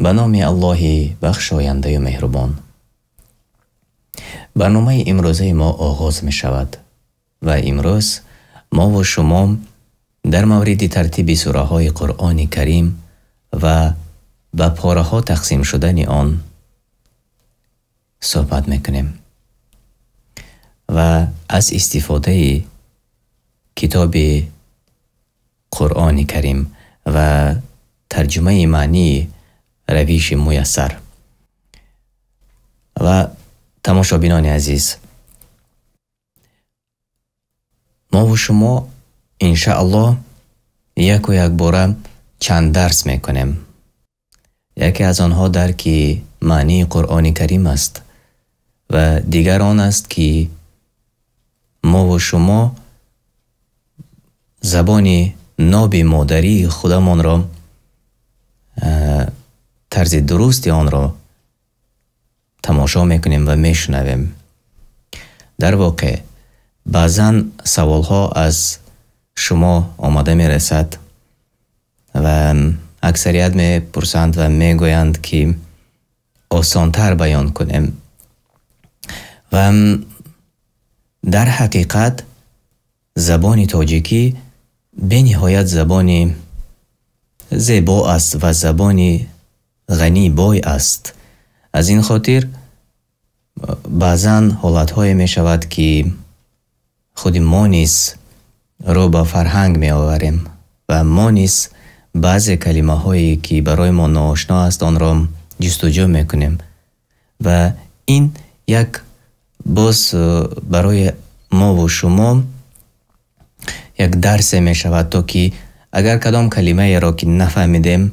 به نام الله بخشاینده و مهربان. برنامه امروزه ما آغاز می شود و امروز ما و شما در مورد ترتیب سوره های قرآن کریم و به پاره ها تقسیم شدن آن صحبت میکنیم و از استفاده کتاب قرآن کریم و ترجمه معنی رویش میسر. و تماشابینان عزیز، ما و شما انشاءالله یک و یک باره چند درس میکنیم. یکی از آنها درک معنی قرآن کریم است و دیگر آن است که ما و شما زبان ناب مادری خودمان را، طرز درستی آن را تماشا میکنیم و میشنویم. در واقع بعضا سوال ها از شما آمده میرسد و اکثریت میپرسند و میگویند که آسانتر بیان کنیم و در حقیقت زبان تاجیکی به نهایت زبان زیبا است و زبان غنی بای است. از این خاطر بعضا حالت‌های می شود که خود ما نیز رو به فرهنگ می آوریم و ما نیز بعضی کلمه هایی که برای ما ناآشنا است آن را جستجو می کنیم و این یک باز برای ما و شما یک درس می شود تا که اگر کدام کلمه را که نفهمیدیم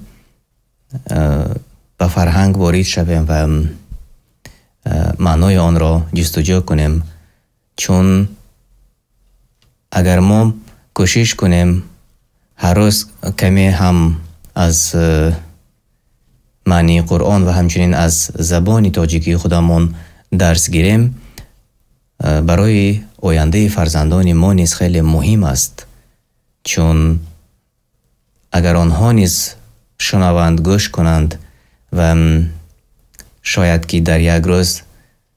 به فرهنگ وارد شویم و معنای آن را جستجو کنیم. چون اگر ما کوشش کنیم هر روز کمی هم از معنی قرآن و همچنین از زبان تاجیکی خودمان درس گیریم، برای آینده فرزندان ما نیز خیلی مهم است. چون اگر آنها نیز شنوند، گوش کنند و شاید که در یک روز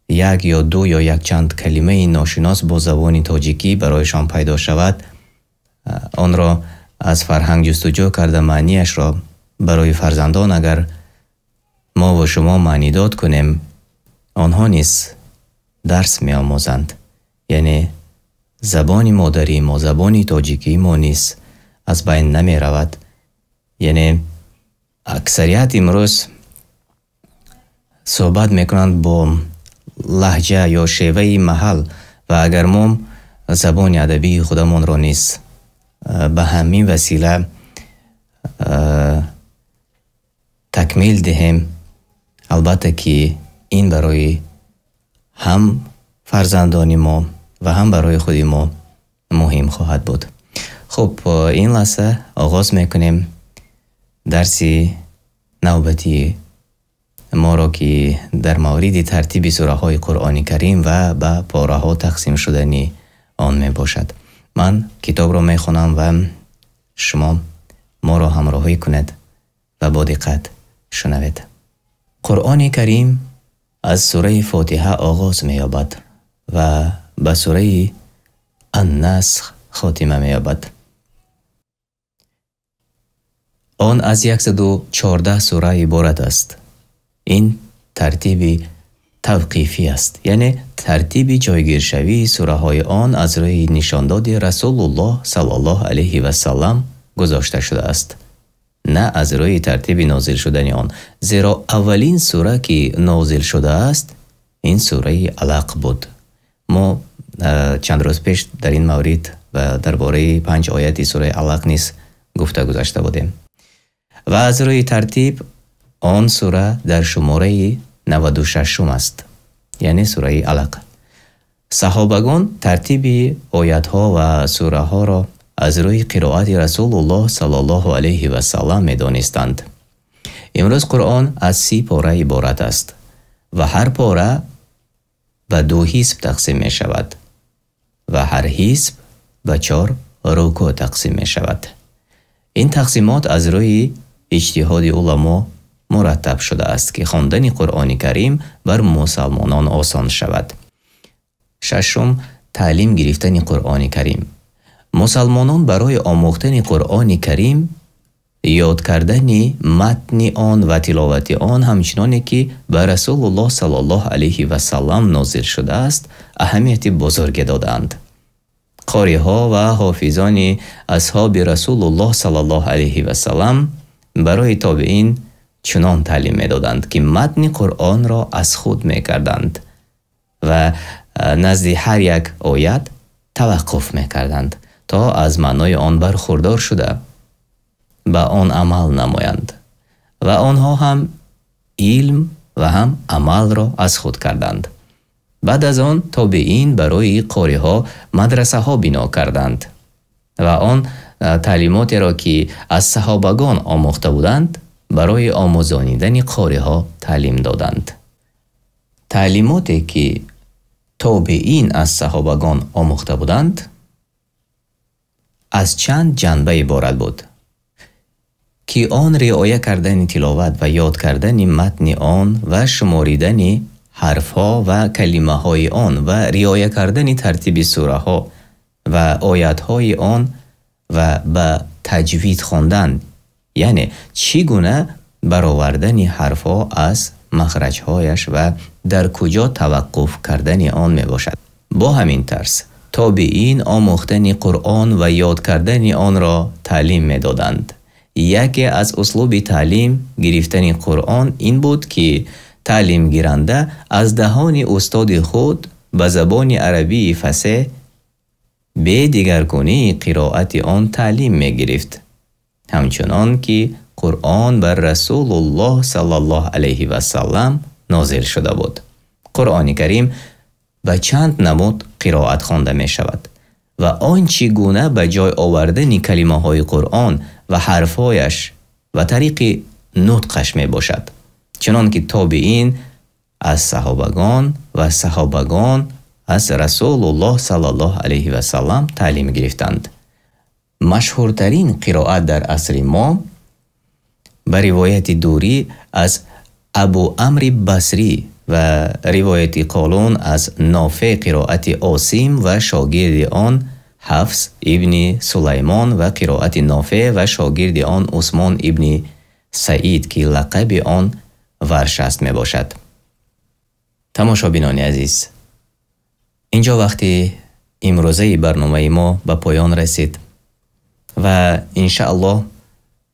یک یا دو یا یک چند کلمه ناشناس با زبان تاجیکی برایشان پیدا شود، آن را از فرهنگ جستجو کرده معنیش را برای فرزندان اگر ما و شما معنی داد کنیم، آنها نیز درس می آموزند. یعنی زبان مادری ما، زبان تاجیکی ما نیز از بین نمی رود. یعنی اکثریت امروز صحبت میکنند با لهجه یا شیوه محل و اگر ما زبان ادبی خودمان را نیز به همین وسیله تکمیل دهیم، البته که این برای هم فرزندان ما و هم برای خود ما مهم خواهد بود. خب این لحظه آغاز میکنیم درسی نوبتی ما را که در مورد ترتیب سوره های قرآن کریم و به پاره ها تقسیم شدنی آن می باشد. من کتاب را می خوانم و شما ما را همراهی کنید و با دقت شنوید. قرآن کریم از سوره فاتحه آغاز می یابد و به سوره النسخ خاتمه می یابد. آن از 114 سوره عبارت است. این ترتیب توقیفی است، یعنی ترتیب جایگیر شوی سوره های آن از روی نشانداد رسول الله صلی الله علیه و سلم گذاشته شده است، نه از روی ترتیب نازل شدن آن. زیرا اولین سوره که نازل شده است این سوره علق بود. ما چند روز پیش در این مورد و درباره 5 آیات سوره علق نیز گفته گذاشته بودیم. و از روی ترتیب آن سوره در شماره 96 است، یعنی سوره علق. صحابگان ترتیب آیات ها و سوره ها را از روی قرائت رسول الله صلی الله علیه و سلم می دانستند. امروز قرآن از 30 پاره عبارت است و هر پاره به 2 حزب تقسیم می شود و هر حزب به 4 رکوع تقسیم می شود. این تقسیمات از روی اجتهاد علما مرتب شده است که خواندن قرآن کریم بر مسلمانان آسان شود. ششم، تعلیم گرفتن قرآن کریم. مسلمانان برای آموختن قرآن کریم، یاد کردن متن آن و تلاوت آن همچنانی که به رسول الله صلی الله علیه و سلم نازل شده است اهمیت بزرگ دادند. قاری ها و حافظان اصحاب رسول الله صلی الله علیه و سلم برای تابعین چنان تعلیم می دادند که متن قرآن را از خود می کردند و نزد هر یک آیت توقف می کردند تا از معنای آن برخوردار شده به آن عمل نمایند و آنها هم علم و هم عمل را از خود کردند. بعد از آن تابعین برای قاری ها مدرسه ها بنا کردند و آن تعلیماتی را که از صحابگان آموخته بودند برای آموزانیدن قاری ها تعلیم دادند. تعلیماتی که تابعین از صحابگان آموخته بودند از چند جنبه عبارت بود که آن رعایت کردن تلاوت و یاد کردن متن آن و شماریدن حرفها و کلمه های آن و رعایت کردن ترتیب سوره ها و آیات های آن و به تجوید خواندن، یعنی چگونه برآوردن حرفها از مخرجهایش و در کجا توقف کردن آن می باشد. با همین طرز تابعین آموختن قرآن و یاد کردن آن را تعلیم می دادند. یکی از اسلوب تعلیم گرفتن قرآن این بود که تعلیم گیرنده از دهان استاد خود به زبان عربی فصیح به دیگرگونه قرائت آن تعلیم می گرفت، همچنان که قرآن بر رسول الله صلی الله علیه و سلم نازل شده بود. قرآن کریم به چند نمود قرائت خوانده می شود و آن چگونه به جای آوردن کلمه های قرآن و حرفایش و طریق نطقش می باشد، چنان که تابعین از صحابگان و صحابگان از رسول الله صلی الله علیه و سلم تعلیم گرفتند. مشهورترین قرائت در عصر ما به روایت دوری از ابو عمرو بصری و روایت قالون از نافع قرائت عاصم و شاگرد آن حفص ابن سلیمان و قرائت نافع و شاگرد آن عثمان ابن سعید که لقب آن ورش است می باشد. تماشابینان عزیز، اینجا وقتی امروزه برنامه ما به پایان رسید و انشاءالله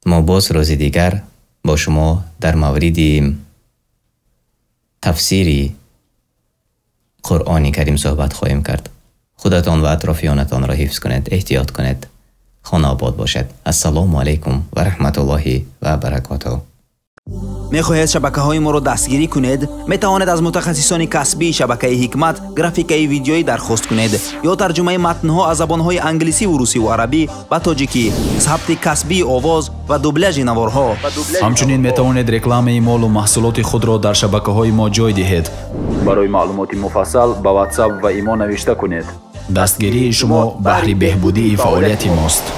ما باز روز دیگر با شما در مورد تفسیر قرآن کریم صحبت خواهیم کرد. خودتان و اطرافیانتان را حفظ کنید، احتیاط کنید. خانه آباد باشد. السلام علیکم و رحمت الله و برکاته. می‌خواهید شبکه‌های ما را دستگیری کنید؟ می‌توانید از متخصصان کسبی شبکه حکمت گرافیکای ویدیویی درخواست کنید یا ترجمه متن‌ها از زبان‌های انگلیسی و روسی و عربی و تاجیکی، ثبت کسبی آواز و دوبلاژ نوارها. همچنین می‌توانید رکلام مال و محصولات خود را در شبکه‌های ما جای دهید. برای معلومات مفصل با واتساپ و ایما نوشته کنید. دستگیری شما بهره بهبودی فعالیت ماست.